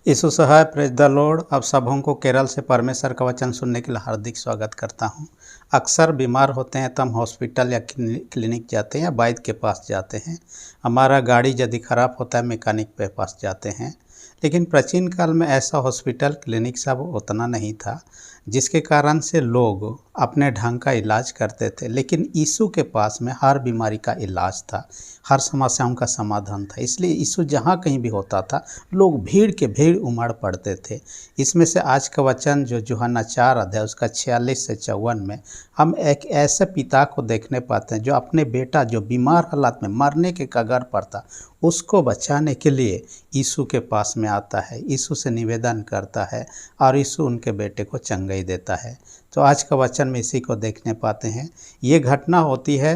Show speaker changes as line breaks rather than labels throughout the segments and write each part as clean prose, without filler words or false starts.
यीशु सहाय praise the lord. आप सबों को केरल से परमेश्वर का वचन सुनने के लिए हार्दिक स्वागत करता हूं। अक्सर बीमार होते हैं तो हम हॉस्पिटल या क्लिनिक जाते हैं या वैद्य के पास जाते हैं। हमारा गाड़ी यदि खराब होता है मैकेनिक के पास जाते हैं। लेकिन प्राचीन काल में ऐसा हॉस्पिटल क्लिनिक सब उतना नहीं था, जिसके कारण से लोग अपने ढंग का इलाज करते थे। लेकिन यीशु के पास में हर बीमारी का इलाज था, हर समस्याओं का समाधान था। इसलिए यीशु जहाँ कहीं भी होता था लोग भीड़ के भीड़ उमड़ पड़ते थे। इसमें से आज का वचन जो यूहन्ना 4 अध्याय उसका 46 से 54 में हम एक ऐसे पिता को देखने पाते हैं जो अपने बेटा जो बीमार हालत में मरने के कगार पर था उसको बचाने के लिए यीशु के पास में आता है, यीशु से निवेदन करता है और यीशु उनके बेटे को चंगाई देता है। तो आज का वचन में इसी को देखने पाते हैं। ये घटना होती है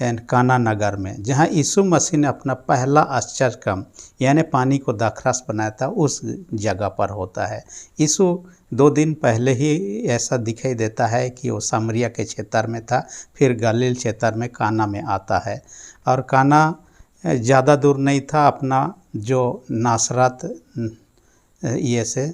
काना नगर में, जहाँ यीशु मसीह ने अपना पहला आश्चर्य काम यानी पानी को दाखरस बनाया था, उस जगह पर होता है। यीशु 2 दिन पहले ही ऐसा दिखाई देता है कि वो सामरिया के क्षेत्र में था, फिर गलील क्षेत्र में काना में आता है। और काना ज़्यादा दूर नहीं था अपना जो नासरत ये से।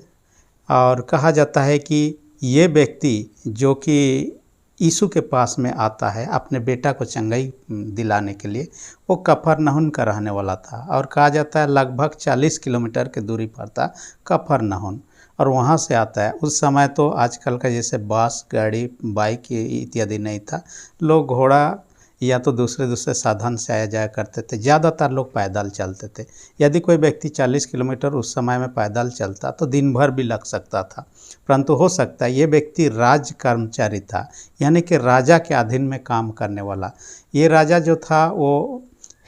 और कहा जाता है कि ये व्यक्ति जो कि यीशु के पास में आता है अपने बेटा को चंगाई दिलाने के लिए, वो कफरनहूम का रहने वाला था। और कहा जाता है लगभग 40 किलोमीटर की दूरी पर था कफरनहूम, और वहाँ से आता है। उस समय तो आजकल का जैसे बस गाड़ी बाइक इत्यादि नहीं था, लोग घोड़ा या तो दूसरे साधन से आया जाया करते थे। ज़्यादातर लोग पैदल चलते थे। यदि कोई व्यक्ति 40 किलोमीटर उस समय में पैदल चलता तो दिन भर भी लग सकता था। परंतु हो सकता है ये व्यक्ति राज कर्मचारी था, यानी कि राजा के अधीन में काम करने वाला। ये राजा जो था वो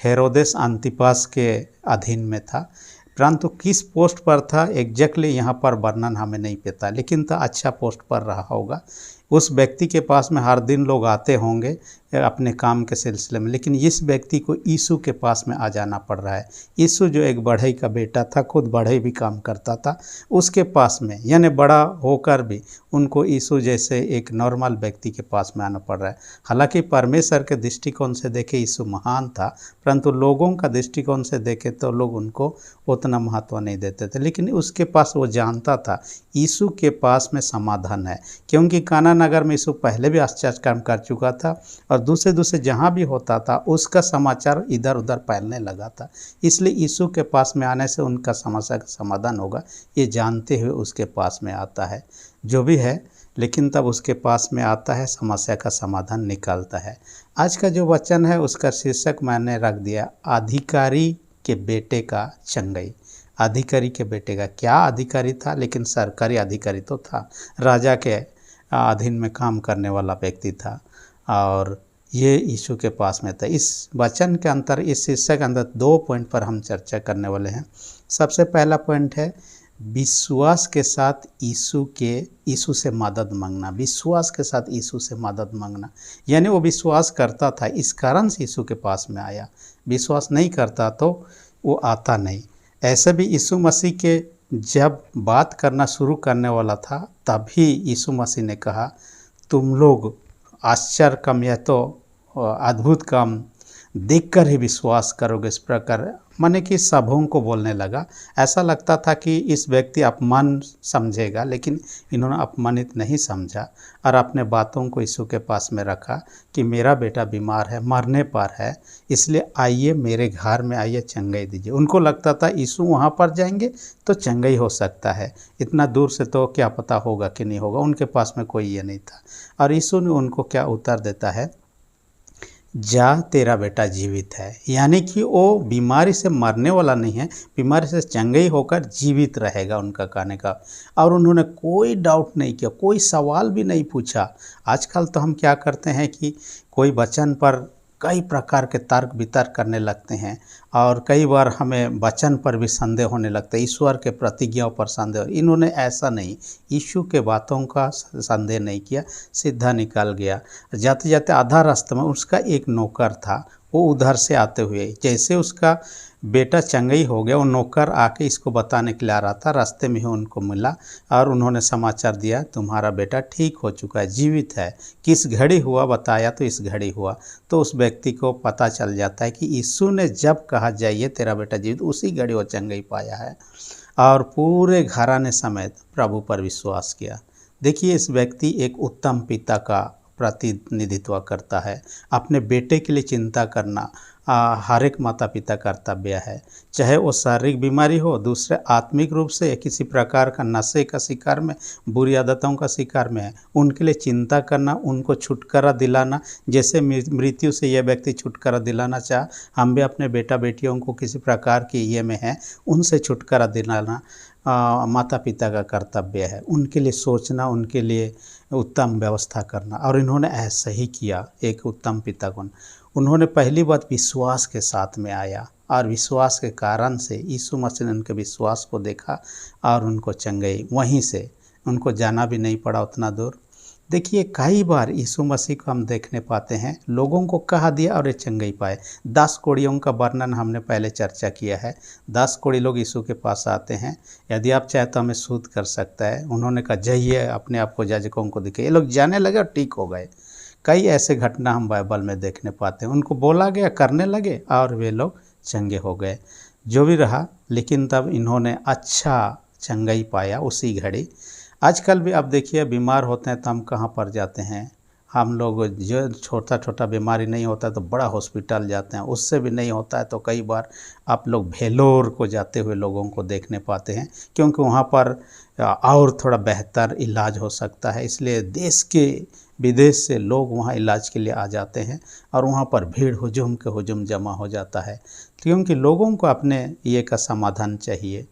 हेरोदेस अंतिपास के अधीन में था, परंतु किस पोस्ट पर था एग्जैक्टली यहाँ पर वर्णन हमें नहीं पता, लेकिन तो अच्छा पोस्ट पर रहा होगा। उस व्यक्ति के पास में हर दिन लोग आते होंगे अपने काम के सिलसिले में, लेकिन इस व्यक्ति को यीशु के पास में आ जाना पड़ रहा है। यीशु जो एक बढ़ई का बेटा था, खुद बढ़ई भी काम करता था, उसके पास में यानी बड़ा होकर भी उनको यीशु जैसे एक नॉर्मल व्यक्ति के पास में आना पड़ रहा है। हालांकि परमेश्वर के दृष्टिकोण से देखे यीशु महान था, परंतु लोगों का दृष्टिकोण से देखे तो लोग उनको उतना महत्व नहीं देते थे। लेकिन उसके पास वो जानता था यीशु के पास में समाधान है, क्योंकि काना नगर में यीशु पहले भी आश्चर्य काम कर चुका था और दूसरे जहाँ भी होता था उसका समाचार इधर उधर फैलने लगा था। इसलिए यीशु के पास में आने से उनका समस्या का समाधान होगा ये जानते हुए उसके पास में आता है। जो भी है, लेकिन तब उसके पास में आता है, समस्या का समाधान निकालता है। आज का जो वचन है उसका शीर्षक मैंने रख दिया अधिकारी के बेटे का चंगाई। अधिकारी के बेटे का क्या अधिकारी था, लेकिन सरकारी अधिकारी तो था, राजा के अधीन में काम करने वाला व्यक्ति था और ये यीशु के पास में था। इस वचन के अंदर, इस शीर्षक के अंदर 2 पॉइंट पर हम चर्चा करने वाले हैं। सबसे पहला पॉइंट है विश्वास के साथ यीशु से मदद मांगना। विश्वास के साथ यीशु से मदद मांगना यानी वो विश्वास करता था, इस कारण से यीशु के पास में आया। विश्वास नहीं करता तो वो आता नहीं। ऐसे भी यीशु मसीह के जब बात करना शुरू करने वाला था तभी यीशु मसीह ने कहा तुम लोग आश्चर्य काम या तो अद्भुत काम देखकर ही विश्वास करोगे। इस प्रकार माने कि सबों को बोलने लगा। ऐसा लगता था कि इस व्यक्ति अपमान समझेगा, लेकिन इन्होंने अपमानित नहीं समझा और अपने बातों को यीशु के पास में रखा कि मेरा बेटा बीमार है, मरने पर है, इसलिए आइए मेरे घर में आइए, चंगाई दीजिए। उनको लगता था यीशु वहाँ पर जाएंगे तो चंगाई हो सकता है, इतना दूर से तो क्या पता होगा कि नहीं होगा। उनके पास में कोई ये नहीं था और यीशु ने उनको क्या उत्तर देता है, जा तेरा बेटा जीवित है। यानी कि वो बीमारी से मरने वाला नहीं है, बीमारी से चंगाई होकर जीवित रहेगा, उनका कहने का। और उन्होंने कोई डाउट नहीं किया, कोई सवाल भी नहीं पूछा। आजकल तो हम क्या करते हैं कि कोई वचन पर कई प्रकार के तर्क वितर्क करने लगते हैं और कई बार हमें वचन पर भी संदेह होने लगता है, ईश्वर के प्रतिज्ञाओं पर संदेह। इन्होंने ऐसा नहीं, यीशु के बातों का संदेह नहीं किया, सीधा निकल गया। जाते जाते आधा रास्ते में उसका एक नौकर था, वो उधर से आते हुए जैसे उसका बेटा चंगाई हो गया, वो नौकर आके इसको बताने के लिए आ रहा था, रास्ते में ही उनको मिला और उन्होंने समाचार दिया तुम्हारा बेटा ठीक हो चुका है, जीवित है। किस घड़ी हुआ बताया तो इस घड़ी हुआ। तो उस व्यक्ति को पता चल जाता है कि यीशु ने जब कहा जाइए तेरा बेटा जीवित, उसी घड़ी वो चंगाई पाया है। और पूरे घराने समेत प्रभु पर विश्वास किया। देखिए, इस व्यक्ति एक उत्तम पिता का प्रतिनिधित्व करता है। अपने बेटे के लिए चिंता करना हर एक माता पिता कर्तव्य है, चाहे वो शारीरिक बीमारी हो, दूसरे आत्मिक रूप से किसी प्रकार का नशे का शिकार में, बुरी आदतों का शिकार में है, उनके लिए चिंता करना, उनको छुटकारा दिलाना। जैसे मृत्यु से यह व्यक्ति छुटकारा दिलाना चाह, हम भी अपने बेटा बेटियों को किसी प्रकार की ये में है, उनसे छुटकारा दिलाना माता पिता का कर्तव्य है। उनके लिए सोचना, उनके लिए उत्तम व्यवस्था करना, और इन्होंने ऐसा ही किया। एक उत्तम पिता को उन्होंने पहली बात विश्वास के साथ में आया, और विश्वास के कारण से यीशु मसीह ने उनके विश्वास को देखा और उनको चंगाई, वहीं से उनको जाना भी नहीं पड़ा उतना दूर। देखिए, कई बार यीशु मसीह को हम देखने पाते हैं, लोगों को कहा दिया और ये चंगाई पाए। 10 कोढ़ियों का वर्णन हमने पहले चर्चा किया है। 10 कोढ़ी लोग यीशु के पास आते हैं, यदि आप चाहे तो हमें शुद्ध कर सकता है। उन्होंने कहा, जाइए अपने आप को याजकों को दिखाइए। ये लोग जाने लगे और ठीक हो गए। कई ऐसे घटना हम बाइबल में देखने पाते हैं। उनको बोला गया, करने लगे और वे लोग चंगे हो गए। जो भी रहा, लेकिन तब इन्होंने अच्छा चंगाई पाया उसी घड़ी। आजकल भी आप देखिए, बीमार होते हैं तो हम कहाँ पर जाते हैं? हम लोग जो छोटा छोटा बीमारी नहीं होता तो बड़ा हॉस्पिटल जाते हैं, उससे भी नहीं होता है तो कई बार आप लोग भेलोर को जाते हुए लोगों को देखने पाते हैं, क्योंकि वहाँ पर और थोड़ा बेहतर इलाज हो सकता है। इसलिए देश के विदेश से लोग वहाँ इलाज के लिए आ जाते हैं, और वहाँ पर भीड़ हुजूम के हुजूम जमा हो जाता है, क्योंकि लोगों को अपने ये का समाधान चाहिए।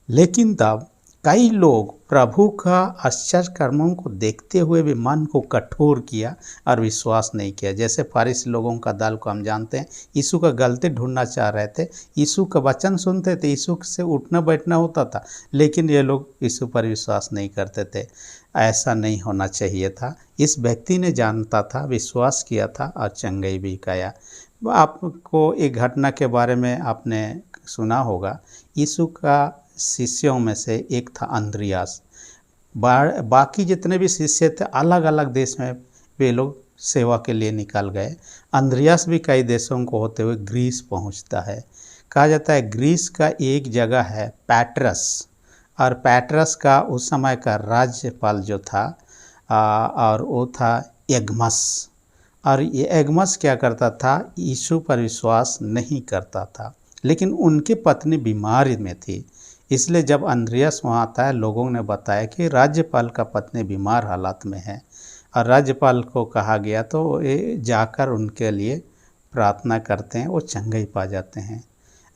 लेकिन तब कई लोग प्रभु का आश्चर्य कर्मों को देखते हुए भी मन को कठोर किया और विश्वास नहीं किया। जैसे फारिसी लोगों का दल को हम जानते हैं, यीशु का गलती ढूंढना चाह रहे थे। यीशु का वचन सुनते थे, यीशु से उठना बैठना होता था, लेकिन ये लोग यीशु पर विश्वास नहीं करते थे। ऐसा नहीं होना चाहिए था। इस व्यक्ति ने जानता था, विश्वास किया था और चंगाई भी पाया। आपको एक घटना के बारे में आपने सुना होगा। यीशु का शिष्यों में से एक था अंद्रियास। बाकी जितने भी शिष्य थे अलग अलग देश में वे लोग सेवा के लिए निकल गए। अंद्रियास भी कई देशों को होते हुए ग्रीस पहुंचता है। कहा जाता है ग्रीस का एक जगह है पैट्रस, और पैट्रस का उस समय का राज्यपाल जो था और वो था एगमस। और ये एगमस क्या करता था? यीशु पर विश्वास नहीं करता था, लेकिन उनकी पत्नी बीमार में थी। इसलिए जब अंद्रियास वहाँ आता है, लोगों ने बताया कि राज्यपाल का पत्नी बीमार हालत में है, और राज्यपाल को कहा गया तो ये जाकर उनके लिए प्रार्थना करते हैं, वो चंगाई पा जाते हैं।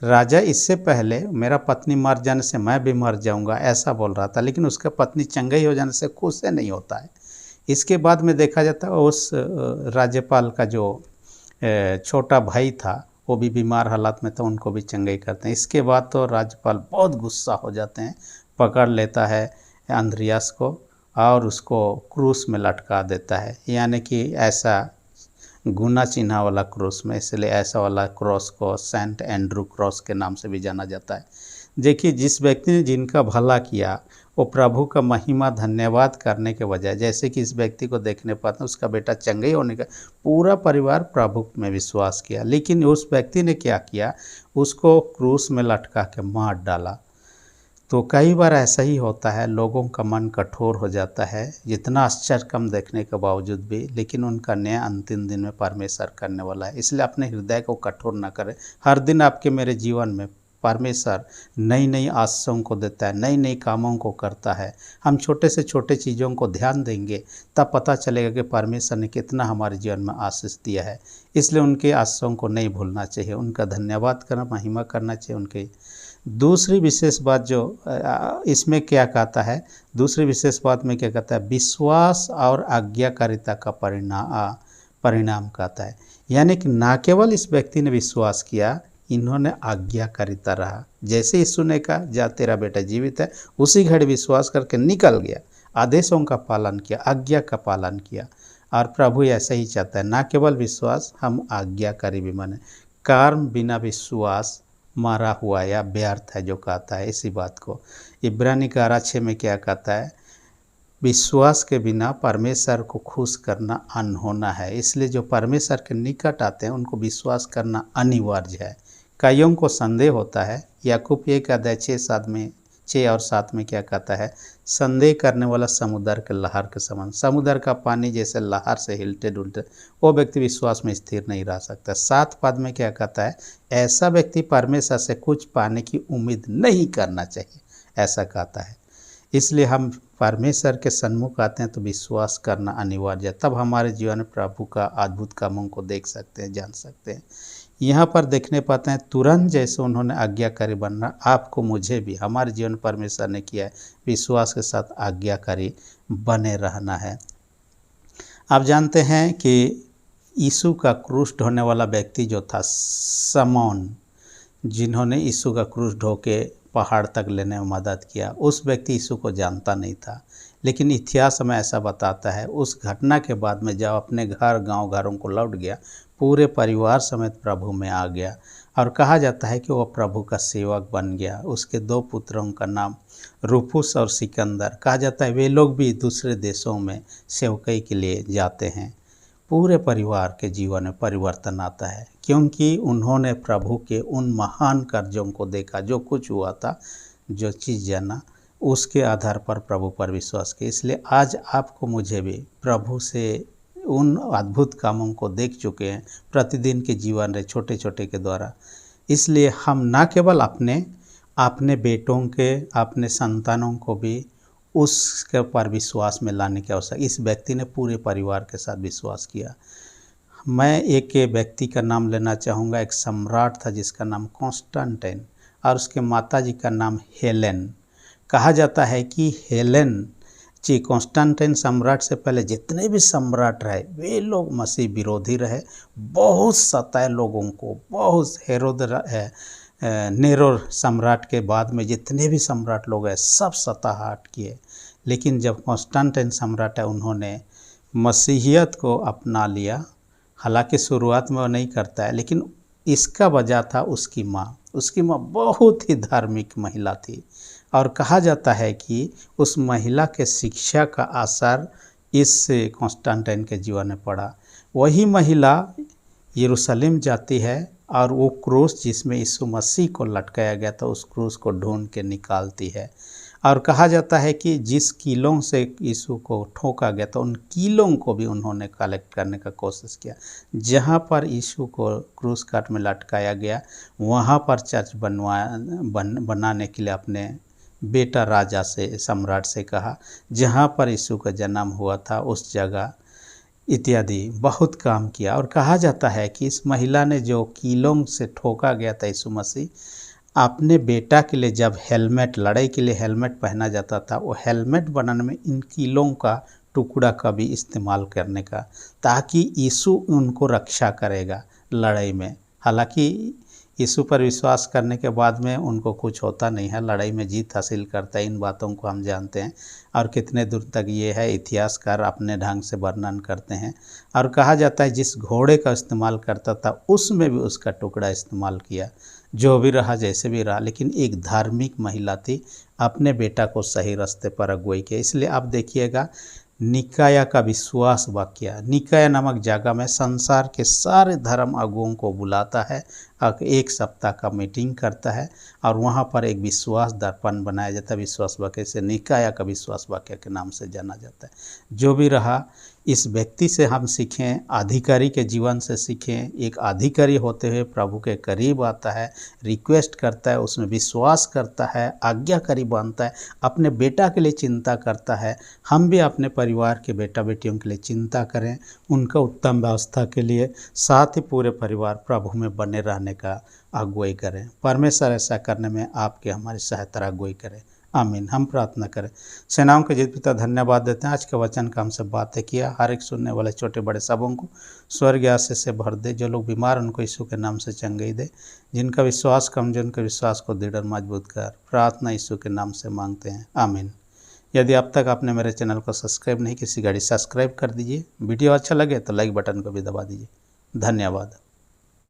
राजा इससे पहले मेरा पत्नी मर जाने से मैं भी मर जाऊंगा ऐसा बोल रहा था, लेकिन उसका पत्नी चंगाई हो जाने से खुश से नहीं होता है। इसके बाद में देखा जाता है उस राज्यपाल का जो छोटा भाई था वो भी बीमार हालत में, तो उनको भी चंगाई करते हैं। इसके बाद तो राज्यपाल बहुत गुस्सा हो जाते हैं, पकड़ लेता है अंद्रियास को और उसको क्रूस में लटका देता है, यानी कि ऐसा गुना चिन्ह वाला क्रूस में। इसलिए ऐसा वाला क्रॉस को सेंट एंड्रू क्रॉस के नाम से भी जाना जाता है। देखिए, जिस व्यक्ति ने जिनका भला किया वो प्रभु का महिमा धन्यवाद करने के बजाय, जैसे कि इस व्यक्ति को देखने पाते हैं, उसका बेटा चंगाई होने का पूरा परिवार प्रभु में विश्वास किया, लेकिन उस व्यक्ति ने क्या किया? उसको क्रूस में लटका के मार डाला। तो कई बार ऐसा ही होता है, लोगों का मन कठोर हो जाता है, जितना आश्चर्य कम देखने के बावजूद भी, लेकिन उनका न्याय अंतिम दिन में परमेश्वर करने वाला है। इसलिए अपने हृदय को कठोर न करें। हर दिन आपके मेरे जीवन में परमेश्वर नई नई आशीषों को देता है, नई नई कामों को करता है। हम छोटे से छोटे चीज़ों को ध्यान देंगे, तब पता चलेगा कि परमेश्वर ने कितना हमारे जीवन में आशीष दिया है। इसलिए उनके आशीषों को नहीं भूलना चाहिए, उनका धन्यवाद करना, महिमा करना चाहिए उनके। दूसरी विशेष बात जो इसमें क्या कहता है, दूसरी विशेष बात में क्या कहता है? विश्वास और आज्ञाकारिता का परिणाम कहता है। यानी कि ना केवल इस व्यक्ति ने विश्वास किया, इन्होंने आज्ञाकारिता रहा। जैसे यीशु ने कहा जा तेरा बेटा जीवित है, उसी घड़ी विश्वास करके निकल गया, आदेशों का पालन किया, आज्ञा का पालन किया। और प्रभु ऐसा ही चाहता है, ना केवल विश्वास, हम आज्ञाकारी भी बने। कर्म बिना विश्वास मारा हुआ या व्यर्थ है, जो कहता है इसी बात को। इब्रानी 11:6 में क्या कहता है? विश्वास के बिना परमेश्वर को खुश करना अनहोना है। इसलिए जो परमेश्वर के निकट आते हैं उनको विश्वास करना अनिवार्य है। कईयों को संदेह होता है। याकूब 1:6-7 में 6 और 7 में क्या कहता है, संदेह करने वाला समुद्र के लहर के समान, समुद्र का पानी जैसे लहर से हिलते डुलते, वो व्यक्ति विश्वास में स्थिर नहीं रह सकता। 7 पद में क्या कहता है, ऐसा व्यक्ति परमेश्वर से कुछ पाने की उम्मीद नहीं करना चाहिए, ऐसा कहता है। इसलिए हम परमेश्वर के सन्मुख आते हैं तो विश्वास करना अनिवार्य है, तब हमारे जीवन में प्रभु का अद्भुत कामों को देख सकते हैं, जान सकते हैं। यहाँ पर देखने पाते हैं तुरंत जैसे उन्होंने आज्ञाकारी बनना, आपको मुझे भी हमारे जीवन परमेश्वर ने किया है, विश्वास के साथ आज्ञाकारी बने रहना है। आप जानते हैं कि यीशु का क्रूस ढोने वाला व्यक्ति जो था समौन, जिन्होंने यीशु का क्रूस ढो के पहाड़ तक लेने में मदद किया, उस व्यक्ति यीशु को जानता नहीं था, लेकिन इतिहास में ऐसा बताता है उस घटना के बाद में जब अपने घर गांव घरों को लौट गया, पूरे परिवार समेत प्रभु में आ गया और कहा जाता है कि वह प्रभु का सेवक बन गया। उसके 2 पुत्रों का नाम रूफुस और सिकंदर, कहा जाता है वे लोग भी दूसरे देशों में सेवकाई के लिए जाते हैं। पूरे परिवार के जीवन में परिवर्तन आता है क्योंकि उन्होंने प्रभु के उन महान कार्यों को देखा, जो कुछ हुआ था, जो चीज़ जाना, उसके आधार पर प्रभु पर विश्वास किया। इसलिए आज आपको मुझे भी प्रभु से उन अद्भुत कामों को देख चुके हैं प्रतिदिन के जीवन में छोटे छोटे के द्वारा। इसलिए हम ना केवल अपने बेटों के, अपने संतानों को भी उसके पर विश्वास में लाने की आवश्यकता। इस व्यक्ति ने पूरे परिवार के साथ विश्वास किया। मैं एक व्यक्ति का नाम लेना चाहूँगा। एक सम्राट था जिसका नाम कॉन्स्टेंटाइन और उसके माताजी का नाम हेलेन। कहा जाता है कि हेलेन जी कॉन्स्टेंटाइन सम्राट से पहले जितने भी सम्राट रहे वे लोग मसीह विरोधी रहे, बहुत सताए लोगों को, बहुत नेरो सम्राट के बाद में जितने भी सम्राट लोग हैं सब सताहट किए। लेकिन जब कॉन्स्टेंटाइन सम्राट है उन्होंने मसीहियत को अपना लिया। हालांकि शुरुआत में वो नहीं करता है, लेकिन इसका वजह था उसकी माँ। उसकी माँ बहुत ही धार्मिक महिला थी और कहा जाता है कि उस महिला के शिक्षा का असर इस कॉन्स्टेंटाइन के जीवन में पड़ा। वही महिला यरूशलेम जाती है और वो क्रूस जिसमें यीशु मसीह को लटकाया गया था उस क्रूस को ढूंढ के निकालती है। और कहा जाता है कि जिस कीलों से यीशु को ठोका गया था उन कीलों को भी उन्होंने कलेक्ट करने का कोशिश किया। जहाँ पर यीशु को क्रूस काट में लटकाया गया वहाँ पर चर्च बनाने के लिए अपने बेटा राजा से, सम्राट से कहा, जहाँ पर यीशु का जन्म हुआ था उस जगह इत्यादि बहुत काम किया। और कहा जाता है कि इस महिला ने जो कीलों से ठोका गया था यीशु मसीह, अपने बेटा के लिए जब हेलमेट, लड़ाई के लिए हेलमेट पहना जाता था, वो हेलमेट बनाने में इन कीलों का टुकड़ा का भी इस्तेमाल करने का, ताकि यीशु उनको रक्षा करेगा लड़ाई में। हालांकि यीशु पर विश्वास करने के बाद में उनको कुछ होता नहीं है, लड़ाई में जीत हासिल करता है। इन बातों को हम जानते हैं और कितने दूर तक ये है इतिहासकार अपने ढंग से वर्णन करते हैं। और कहा जाता है जिस घोड़े का इस्तेमाल करता था उसमें भी उसका टुकड़ा इस्तेमाल किया। जो भी रहा, जैसे भी रहा, लेकिन एक धार्मिक महिला थी, अपने बेटा को सही रास्ते पर अगुवाई किया। इसलिए आप देखिएगा निकाया का विश्वास वाक्य, निकाया नामक जगह में संसार के सारे धर्म अगुओं को बुलाता है और 1 सप्ताह का मीटिंग करता है और वहाँ पर एक विश्वास दर्पण बनाया जाता है। विश्वास वाक्य से निकाया का विश्वास वाक्य के नाम से जाना जाता है। जो भी रहा, इस व्यक्ति से हम सीखें, अधिकारी के जीवन से सीखें। एक अधिकारी होते हुए प्रभु के करीब आता है, रिक्वेस्ट करता है, उसमें विश्वास करता है, आज्ञाकारी बनता है, अपने बेटा के लिए चिंता करता है। हम भी अपने परिवार के बेटा बेटियों के लिए चिंता करें, उनका उत्तम व्यवस्था के लिए, साथ ही पूरे परिवार प्रभु में बने रहने का अगुवाई करें। परमेश्वर ऐसा करने में आपके हमारी सहायता अगुवाई करें। आमीन। हम प्रार्थना करें। सेनाओं के जीवित पिता धन्यवाद देते हैं, आज के वचन का हमसे बातें किया। हर एक सुनने वाले छोटे बड़े सबों को स्वर्गीय आशीष से भर दे। जो लोग बीमार उनको यीशु के नाम से चंगाई दे। जिनका विश्वास कमजोर उनके विश्वास को दृढ़ मजबूत कर। प्रार्थना यीशु के नाम से मांगते हैं। आमीन। यदि अब तक आपने मेरे चैनल को सब्सक्राइब नहीं किसी घड़ी सब्सक्राइब कर दीजिए। वीडियो अच्छा लगे तो लाइक बटन को भी दबा दीजिए। धन्यवाद।